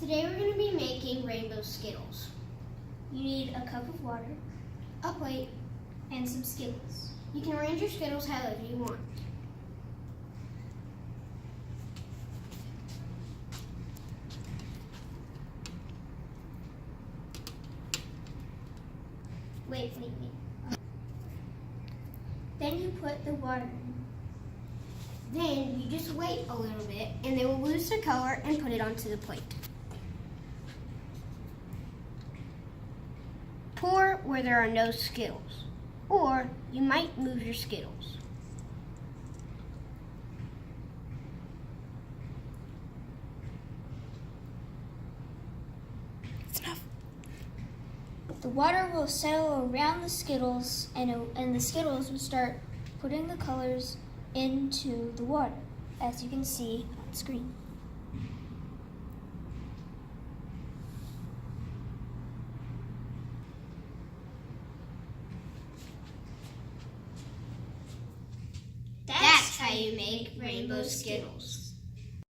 Today we're going to be making rainbow Skittles. You need a cup of water, a plate, and some Skittles. You can arrange your Skittles however you want. Wait. Then you put the water in. Then you just wait a little bit and they will lose their color and put it onto the plate. Pour where there are no Skittles, or you might move your Skittles. That's enough. The water will settle around the Skittles, and the Skittles will start putting the colors into the water, as you can see on screen. That's how you make rainbow Skittles.